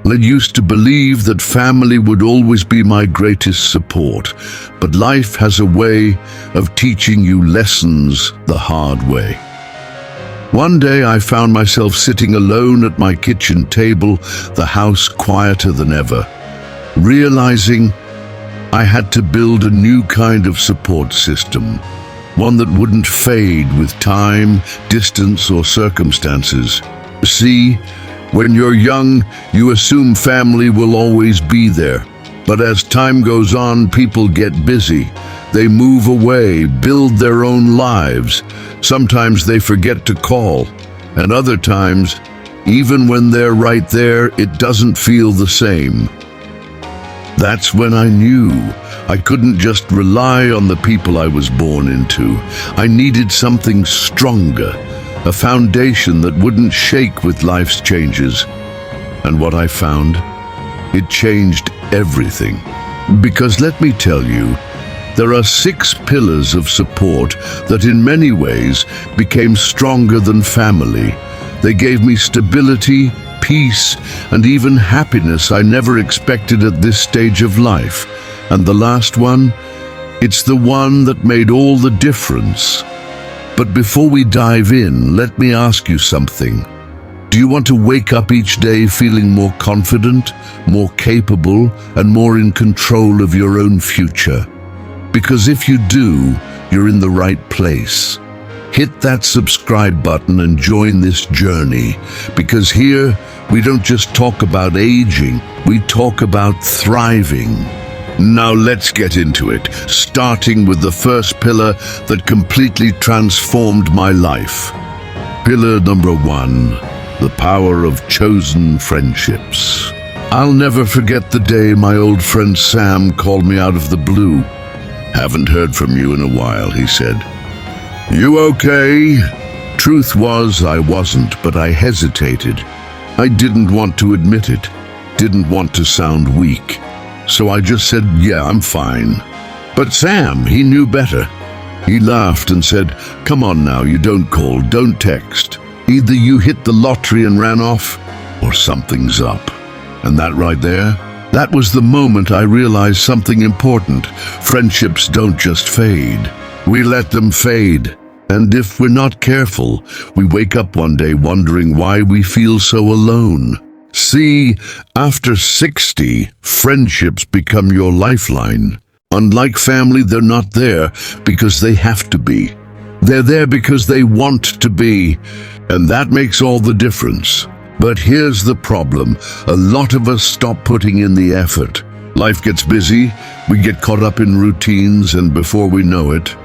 I used to believe that family would always be my greatest support, but life has a way of teaching you lessons the hard way. One day I found myself sitting alone at my kitchen table, the house quieter than ever, realizing I had to build a new kind of support system, one that wouldn't fade with time, distance, or circumstances. See, when you're young, you assume family will always be there. But as time goes on, people get busy. They move away, build their own lives. Sometimes they forget to call. And other times, even when they're right there, it doesn't feel the same. That's when I knew I couldn't just rely on the people I was born into. I needed something stronger, a foundation that wouldn't shake with life's changes. And what I found? It changed everything. Because let me tell you, there are 6 pillars of support that in many ways became stronger than family. They gave me stability, peace, and even happiness I never expected at this stage of life. And the last one? It's the one that made all the difference. But before we dive in, let me ask you something. Do you want to wake up each day feeling more confident, more capable, and more in control of your own future? Because if you do, you're in the right place. Hit that subscribe button and join this journey, because here we don't just talk about aging, we talk about thriving. Now let's get into it, starting with the first pillar that completely transformed my life. Pillar number 1, the power of chosen friendships. I'll never forget the day my old friend Sam called me out of the blue. "Haven't heard from you in a while," he said. "You okay?" Truth was, I wasn't, but I hesitated. I didn't want to admit it, didn't want to sound weak. So I just said, "Yeah, I'm fine." But Sam, he knew better. He laughed and said, "Come on now, you don't call, don't text. Either you hit the lottery and ran off, or something's up." And that right there, that was the moment I realized something important. Friendships don't just fade. We let them fade. And if we're not careful, we wake up one day wondering why we feel so alone. See, after 60, friendships become your lifeline. Unlike family, they're not there because they have to be. They're there because they want to be, and that makes all the difference. But here's the problem. A lot of us stop putting in the effort. Life gets busy, we get caught up in routines, and before we know it,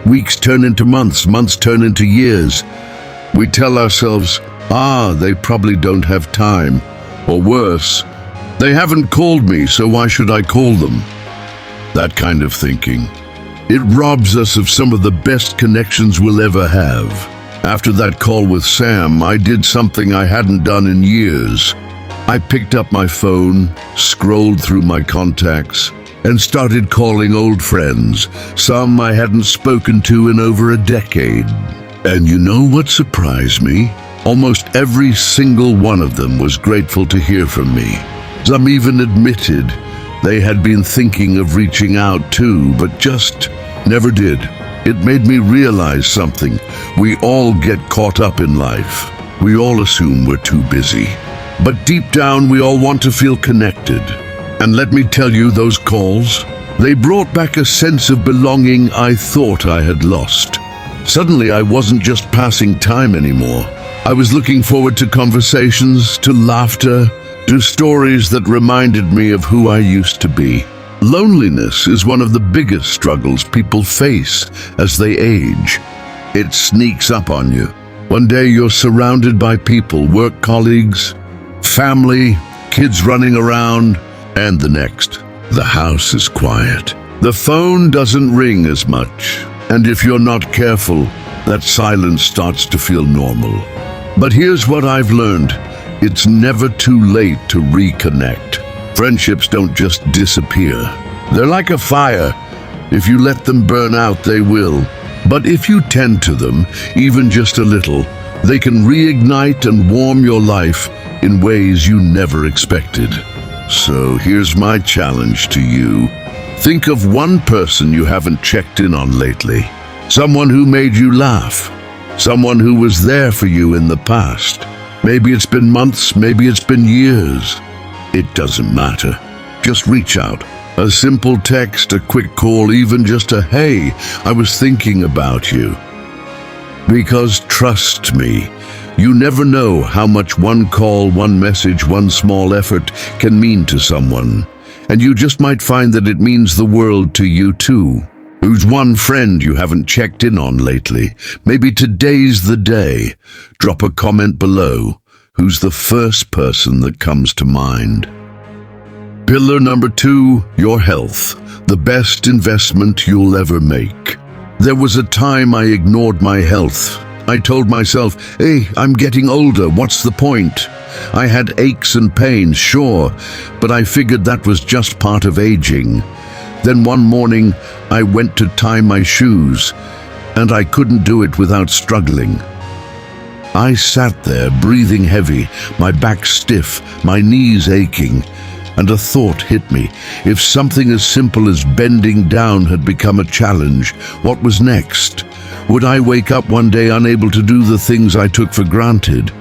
weeks turn into months, months turn into years. We tell ourselves, they probably don't have time. Or worse, they haven't called me, so why should I call them? That kind of thinking. It robs us of some of the best connections we'll ever have. After that call with Sam, I did something I hadn't done in years. I picked up my phone, scrolled through my contacts, and started calling old friends, some I hadn't spoken to in over a decade. And you know what surprised me? Almost every single one of them was grateful to hear from me. Some even admitted they had been thinking of reaching out too, but just never did. It made me realize something. We all get caught up in life. We all assume we're too busy. But deep down, we all want to feel connected. And let me tell you, those calls, they brought back a sense of belonging I thought I had lost. Suddenly, I wasn't just passing time anymore. I was looking forward to conversations, to laughter, to stories that reminded me of who I used to be. Loneliness is one of the biggest struggles people face as they age. It sneaks up on you. One day you're surrounded by people, work colleagues, family, kids running around, and the next, the house is quiet. The phone doesn't ring as much, and if you're not careful, that silence starts to feel normal. But here's what I've learned. It's never too late to reconnect. Friendships don't just disappear. They're like a fire. If you let them burn out, they will. But if you tend to them, even just a little, They can reignite and warm your life in ways you never expected. So here's my challenge to you. Think of one person you haven't checked in on lately. Someone who made you laugh. Someone who was there for you in the past. Maybe it's been months, maybe it's been years. It doesn't matter. Just reach out. A simple text, a quick call, even just a "Hey, I was thinking about you." Because trust me, you never know how much one call, one message, one small effort can mean to someone. And you just might find that it means the world to you too. Who's one friend you haven't checked in on lately? Maybe today's the day. Drop a comment below. Who's the first person that comes to mind? Pillar number 2, your health. The best investment you'll ever make. There was a time I ignored my health. I told myself, hey, I'm getting older, what's the point? I had aches and pains, sure, but I figured that was just part of aging. Then one morning, I went to tie my shoes, and I couldn't do it without struggling. I sat there, breathing heavy, my back stiff, my knees aching, and a thought hit me. If something as simple as bending down had become a challenge, what was next? Would I wake up one day unable to do the things I took for granted?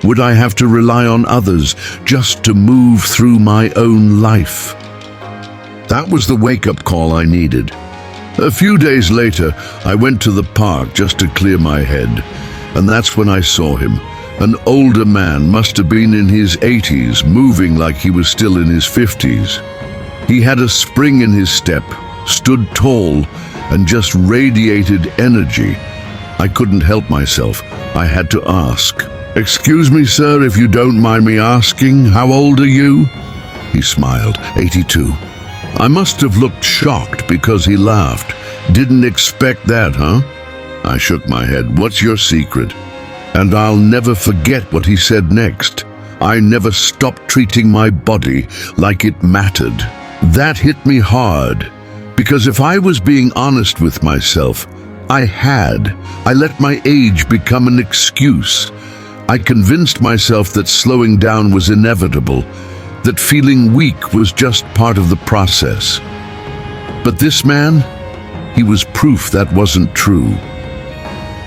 Would I have to rely on others just to move through my own life? That was the wake-up call I needed. A few days later, I went to the park just to clear my head, and that's when I saw him. An older man, must have been in his 80s, moving like he was still in his 50s. He had a spring in his step, stood tall, and just radiated energy. I couldn't help myself. I had to ask. "Excuse me, sir, if you don't mind me asking, how old are you?" He smiled. 82. I must have looked shocked because he laughed. "Didn't expect that, huh?" I shook my head. "What's your secret?" And I'll never forget what he said next. "I never stopped treating my body like it mattered." That hit me hard, because if I was being honest with myself, I let my age become an excuse. I convinced myself that slowing down was inevitable, that feeling weak was just part of the process. But this man, he was proof that wasn't true.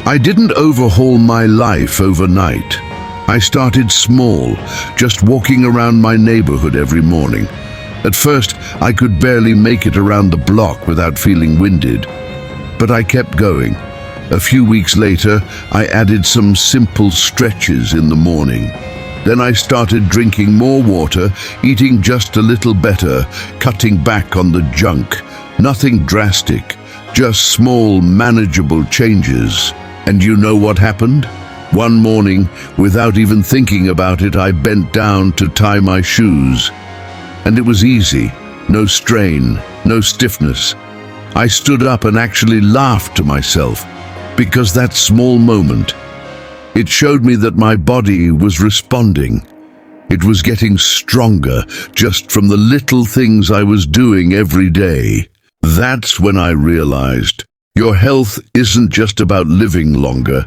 I didn't overhaul my life overnight. I started small, just walking around my neighborhood every morning. At first, I could barely make it around the block without feeling winded. But I kept going. A few weeks later, I added some simple stretches in the morning. Then I started drinking more water, eating just a little better, cutting back on the junk. Nothing drastic, just small, manageable changes. And you know what happened? One morning, without even thinking about it, I bent down to tie my shoes. And it was easy. No strain, no stiffness. I stood up and actually laughed to myself, because that small moment, it showed me that my body was responding. It was getting stronger just from the little things I was doing every day. That's when I realized your health isn't just about living longer.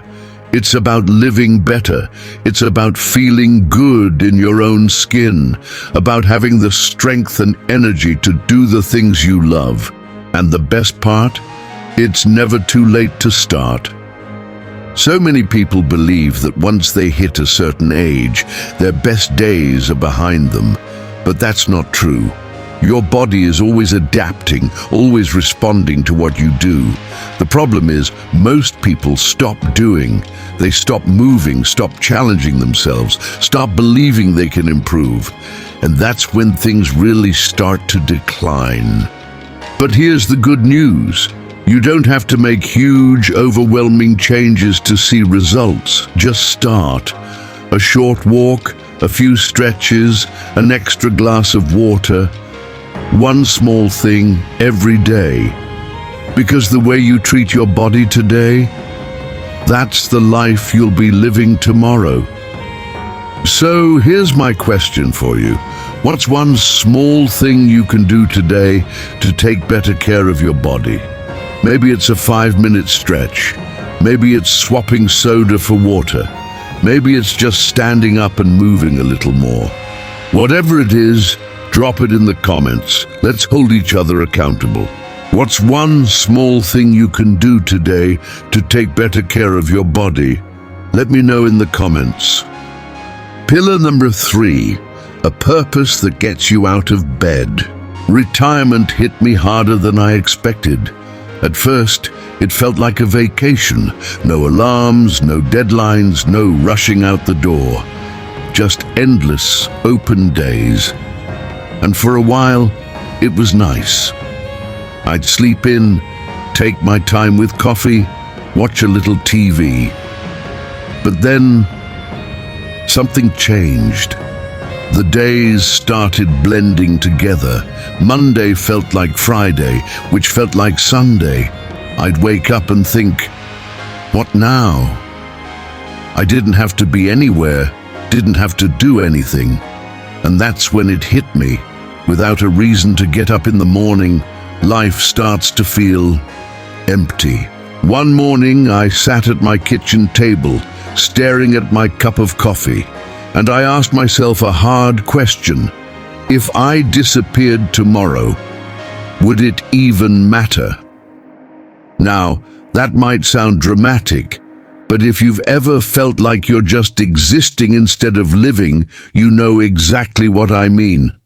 It's about living better. It's about feeling good in your own skin, about having the strength and energy to do the things you love. And the best part? It's never too late to start. So many people believe that once they hit a certain age, their best days are behind them. But that's not true. Your body is always adapting, always responding to what you do. The problem is, most people stop doing. They stop moving, stop challenging themselves, stop believing they can improve. And that's when things really start to decline. But here's the good news. You don't have to make huge, overwhelming changes to see results. Just start. A short walk, a few stretches, an extra glass of water. One small thing every day. Because the way you treat your body today, that's the life you'll be living tomorrow. So here's my question for you. What's one small thing you can do today to take better care of your body? Maybe it's a 5-minute stretch. Maybe it's swapping soda for water. Maybe it's just standing up and moving a little more. Whatever it is, drop it in the comments. Let's hold each other accountable. What's one small thing you can do today to take better care of your body? Let me know in the comments. Pillar number 3, a purpose that gets you out of bed. Retirement hit me harder than I expected. At first, it felt like a vacation. No alarms, no deadlines, no rushing out the door. Just endless, open days. And for a while, it was nice. I'd sleep in, take my time with coffee, watch a little TV. But then, something changed. The days started blending together. Monday felt like Friday, which felt like Sunday. I'd wake up and think, what now? I didn't have to be anywhere, didn't have to do anything. And that's when it hit me. Without a reason to get up in the morning, life starts to feel empty. One morning, I sat at my kitchen table, staring at my cup of coffee, and I asked myself a hard question. If I disappeared tomorrow, would it even matter? Now, that might sound dramatic, but if you've ever felt like you're just existing instead of living, you know exactly what I mean.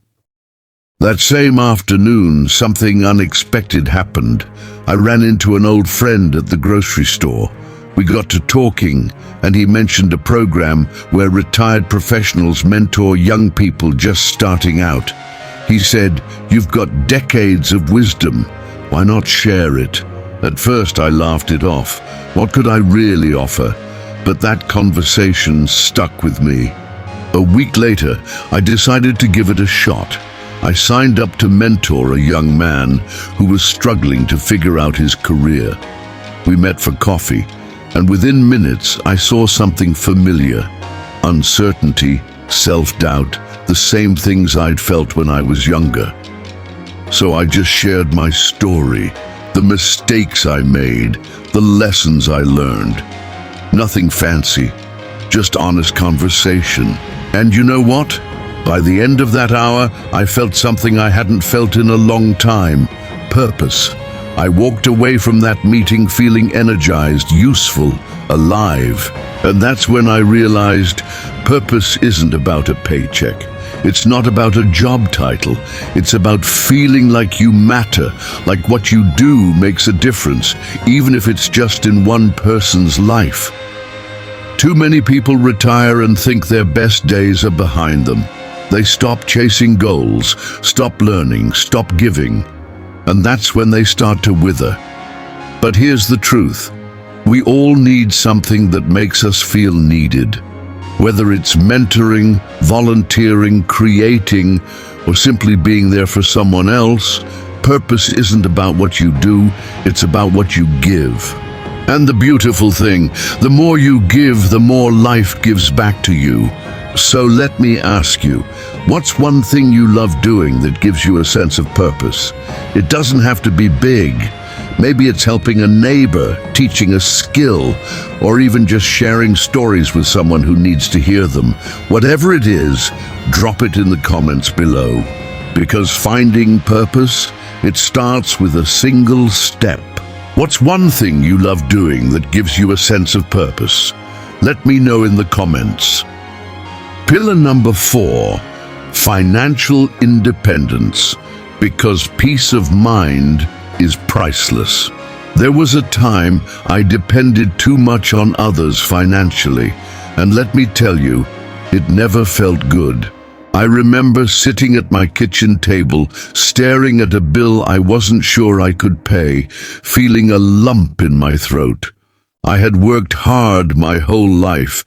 That same afternoon, something unexpected happened. I ran into an old friend at the grocery store. We got to talking, and he mentioned a program where retired professionals mentor young people just starting out. He said, "You've got decades of wisdom. Why not share it?" At first I laughed it off. What could I really offer? But that conversation stuck with me. A week later, I decided to give it a shot. I signed up to mentor a young man who was struggling to figure out his career. We met for coffee, and within minutes I saw something familiar. Uncertainty, self-doubt, the same things I'd felt when I was younger. So I just shared my story, the mistakes I made, the lessons I learned. Nothing fancy, just honest conversation. And you know what? By the end of that hour, I felt something I hadn't felt in a long time: purpose. I walked away from that meeting feeling energized, useful, alive. And that's when I realized purpose isn't about a paycheck. It's not about a job title. It's about feeling like you matter, like what you do makes a difference, even if it's just in one person's life. Too many people retire and think their best days are behind them. They stop chasing goals, stop learning, stop giving. And that's when they start to wither. But here's the truth. We all need something that makes us feel needed. Whether it's mentoring, volunteering, creating, or simply being there for someone else, purpose isn't about what you do, it's about what you give. And the beautiful thing, the more you give, the more life gives back to you. So let me ask you, what's one thing you love doing that gives you a sense of purpose? It doesn't have to be big. Maybe it's helping a neighbor, teaching a skill, or even just sharing stories with someone who needs to hear them. Whatever it is, drop it in the comments below. Because finding purpose, it starts with a single step. What's one thing you love doing that gives you a sense of purpose? Let me know in the comments. Pillar number 4, financial independence, because peace of mind is priceless. There was a time I depended too much on others financially, and let me tell you, it never felt good. I remember sitting at my kitchen table, staring at a bill I wasn't sure I could pay, feeling a lump in my throat. I had worked hard my whole life,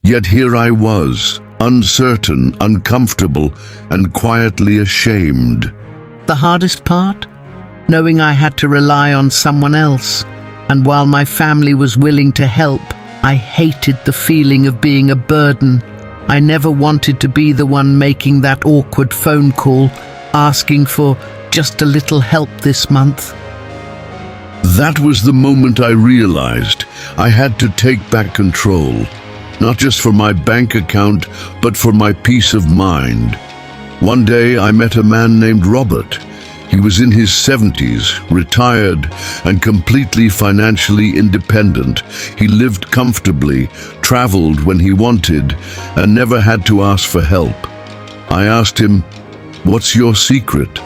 yet here I was, uncertain, uncomfortable, and quietly ashamed. The hardest part? Knowing I had to rely on someone else. And while my family was willing to help, I hated the feeling of being a burden. I never wanted to be the one making that awkward phone call, asking for just a little help this month. That was the moment I realized I had to take back control. not just for my bank account, but for my peace of mind. One day I met a man named Robert. He was in his 70s, retired, and completely financially independent. He lived comfortably, traveled when he wanted, and never had to ask for help. I asked him, "What's your secret?"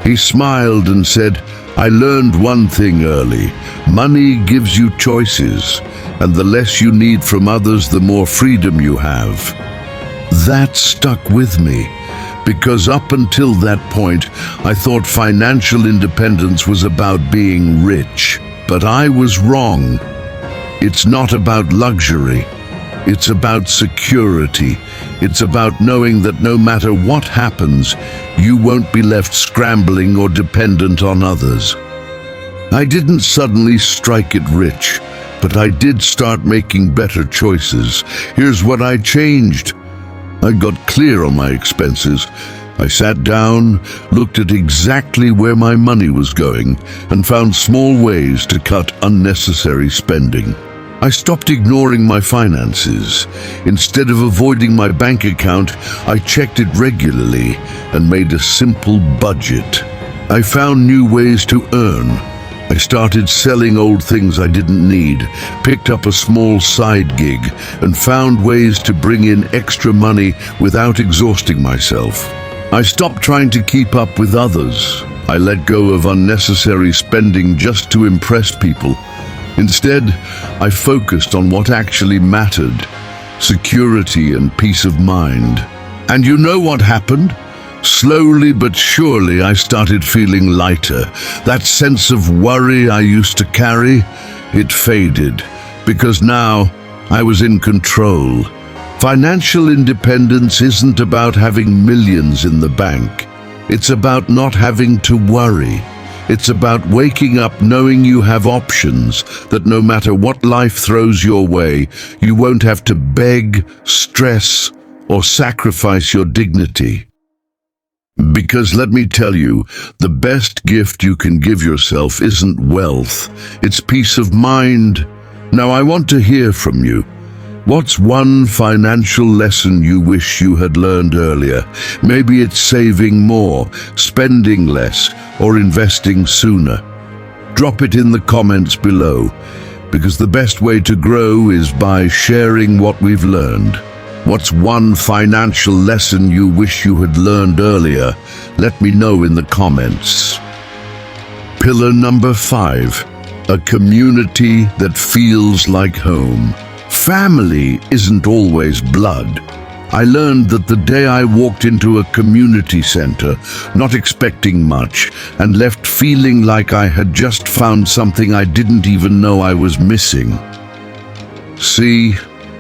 He smiled and said, "I learned one thing early. Money gives you choices, and the less you need from others, the more freedom you have." That stuck with me, because up until that point, I thought financial independence was about being rich. But I was wrong. It's not about luxury. It's about security. It's about knowing that no matter what happens, you won't be left scrambling or dependent on others. I didn't suddenly strike it rich, but I did start making better choices. Here's what I changed. I got clear on my expenses. I sat down, looked at exactly where my money was going, and found small ways to cut unnecessary spending. I stopped ignoring my finances. Instead of avoiding my bank account, I checked it regularly and made a simple budget. I found new ways to earn. I started selling old things I didn't need, picked up a small side gig, and found ways to bring in extra money without exhausting myself. I stopped trying to keep up with others. I let go of unnecessary spending just to impress people. Instead, I focused on what actually mattered: security and peace of mind. And you know what happened? Slowly but surely, I started feeling lighter. That sense of worry I used to carry, it faded, because now I was in control. Financial independence isn't about having millions in the bank. It's about not having to worry. It's about waking up knowing you have options, that no matter what life throws your way, you won't have to beg, stress, or sacrifice your dignity. Because let me tell you, the best gift you can give yourself isn't wealth, it's peace of mind. Now I want to hear from you. What's one financial lesson you wish you had learned earlier? Maybe it's saving more, spending less, or investing sooner. Drop it in the comments below, because the best way to grow is by sharing what we've learned. What's one financial lesson you wish you had learned earlier? Let me know in the comments. Pillar number 5, a community that feels like home. Family isn't always blood. I learned that the day I walked into a community center, not expecting much, and left feeling like I had just found something I didn't even know I was missing. See,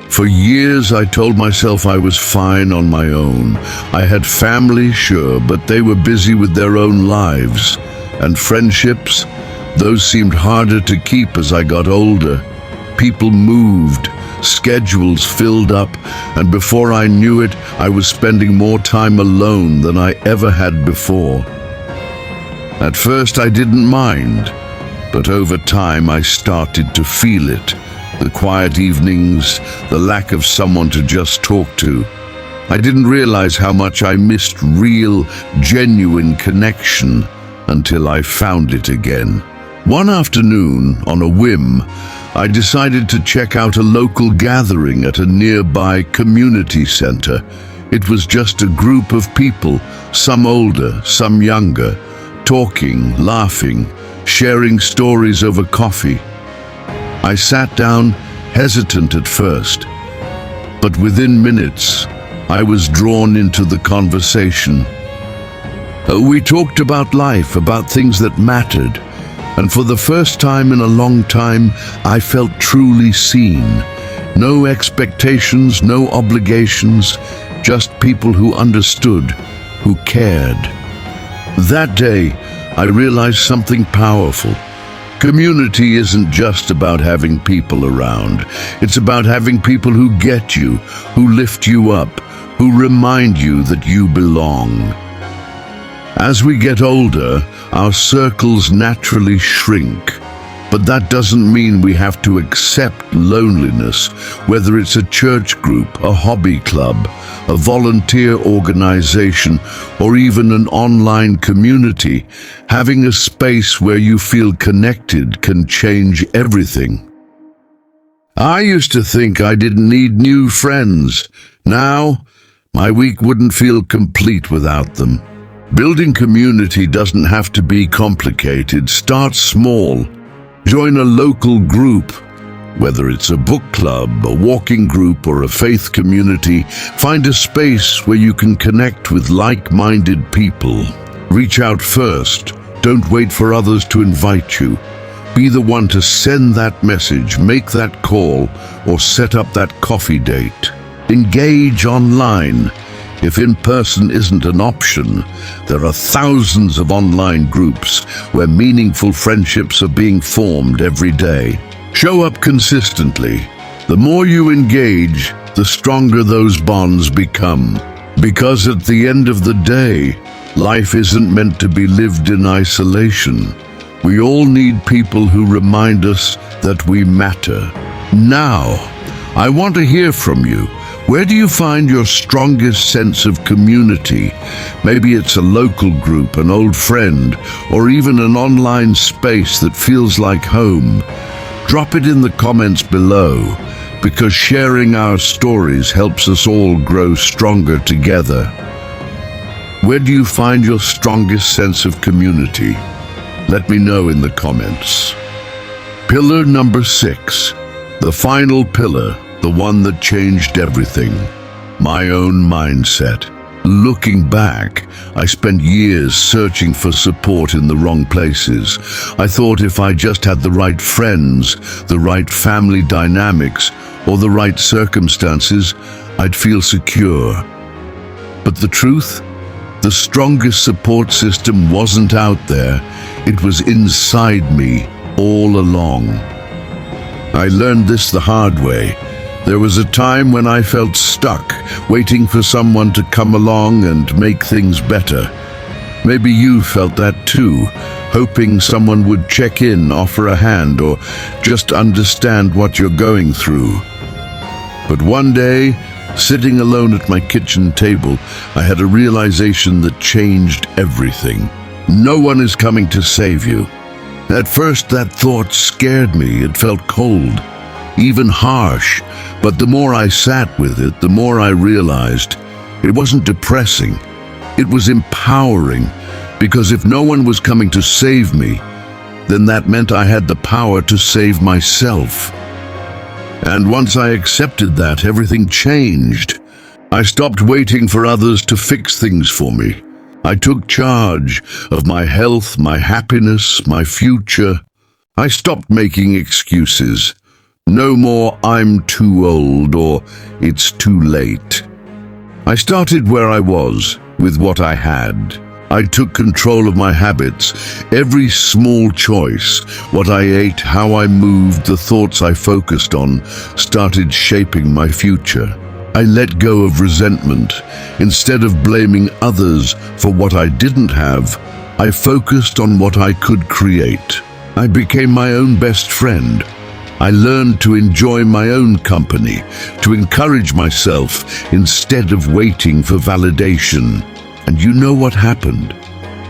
for years I told myself I was fine on my own. I had family, sure, but they were busy with their own lives. And friendships, those seemed harder to keep as I got older. People moved, schedules filled up, and before I knew it, I was spending more time alone than I ever had before. At first I didn't mind, but over time I started to feel it. The quiet evenings, the lack of someone to just talk to. I didn't realize how much I missed real, genuine connection until I found it again. One afternoon, on a whim, I decided to check out a local gathering at a nearby community center. It was just a group of people, some older, some younger, talking, laughing, sharing stories over coffee. I sat down, hesitant at first, but within minutes, I was drawn into the conversation. We talked about life, about things that mattered, and for the first time in a long time, I felt truly seen. No expectations, no obligations, just people who understood, who cared. That day, I realized something powerful. Community isn't just about having people around. It's about having people who get you, who lift you up, who remind you that you belong. As we get older, our circles naturally shrink. But that doesn't mean we have to accept loneliness, whether it's a church group, a hobby club, a volunteer organization, or even an online community. Having a space where you feel connected can change everything. I used to think I didn't need new friends. Now, my week wouldn't feel complete without them. Building community doesn't have to be complicated. Start small. Join a local group, whether it's a book club, a walking group, or a faith community. Find a space where you can connect with like-minded people. Reach out first. Don't wait for others to invite you. Be the one to send that message, make that call, or set up that coffee date. Engage online. If in-person isn't an option, there are thousands of online groups where meaningful friendships are being formed every day. Show up consistently. The more you engage, the stronger those bonds become. Because at the end of the day, life isn't meant to be lived in isolation. We all need people who remind us that we matter. Now, I want to hear from you. Where do you find your strongest sense of community? Maybe it's a local group, an old friend, or even an online space that feels like home. Drop it in the comments below, because sharing our stories helps us all grow stronger together. Where do you find your strongest sense of community? Let me know in the comments. Pillar number 6, the final pillar. The one that changed everything, my own mindset. Looking back, I spent years searching for support in the wrong places. I thought if I just had the right friends, the right family dynamics, or the right circumstances, I'd feel secure. But the truth? The strongest support system wasn't out there. It was inside me all along. I learned this the hard way. There was a time when I felt stuck, waiting for someone to come along and make things better. Maybe you felt that too, hoping someone would check in, offer a hand, or just understand what you're going through. But one day, sitting alone at my kitchen table, I had a realization that changed everything. No one is coming to save you. At first, that thought scared me. It felt cold, even harsh, but the more I sat with it, the more I realized it wasn't depressing. It was empowering, because if no one was coming to save me, then that meant I had the power to save myself. And once I accepted that, everything changed. I stopped waiting for others to fix things for me. I took charge of my health, my happiness, my future. I stopped making excuses. No more "I'm too old" or "it's too late." I started where I was, with what I had. I took control of my habits, every small choice, what I ate, how I moved, the thoughts I focused on, started shaping my future. I let go of resentment. Instead of blaming others for what I didn't have, I focused on what I could create. I became my own best friend. I learned to enjoy my own company, to encourage myself instead of waiting for validation. And you know what happened?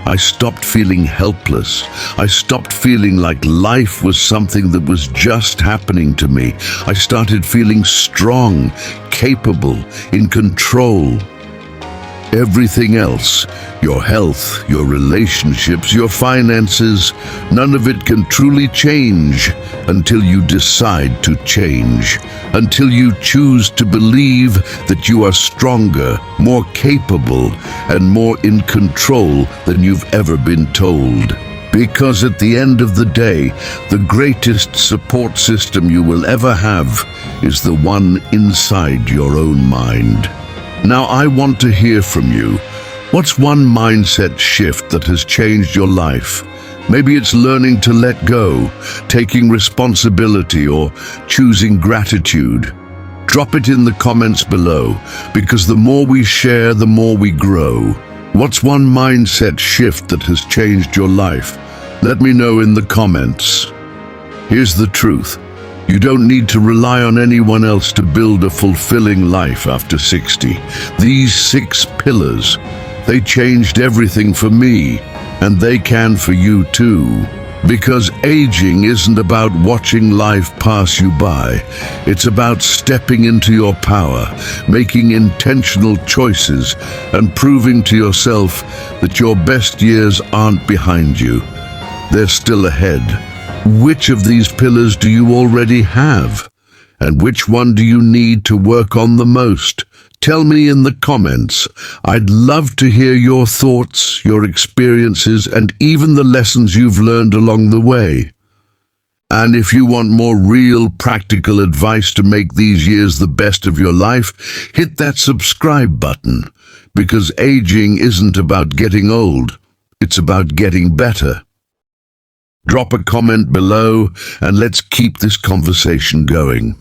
I stopped feeling helpless. I stopped feeling like life was something that was just happening to me. I started feeling strong, capable, in control. Everything else, your health, your relationships, your finances, none of it can truly change until you decide to change, until you choose to believe that you are stronger, more capable, and more in control than you've ever been told. Because at the end of the day, the greatest support system you will ever have is the one inside your own mind. Now I want to hear from you. What's one mindset shift that has changed your life? Maybe it's learning to let go, taking responsibility, or choosing gratitude. Drop it in the comments below, because the more we share, the more we grow. What's one mindset shift that has changed your life? Let me know in the comments. Here's the truth. You don't need to rely on anyone else to build a fulfilling life after 60. These 6 pillars, they changed everything for me, and they can for you too. Because aging isn't about watching life pass you by. It's about stepping into your power, making intentional choices, and proving to yourself that your best years aren't behind you. They're still ahead. Which of these pillars do you already have? And which one do you need to work on the most? Tell me in the comments. I'd love to hear your thoughts, your experiences, and even the lessons you've learned along the way. And if you want more real, practical advice to make these years the best of your life, hit that subscribe button. Because aging isn't about getting old, it's about getting better. Drop a comment below and let's keep this conversation going.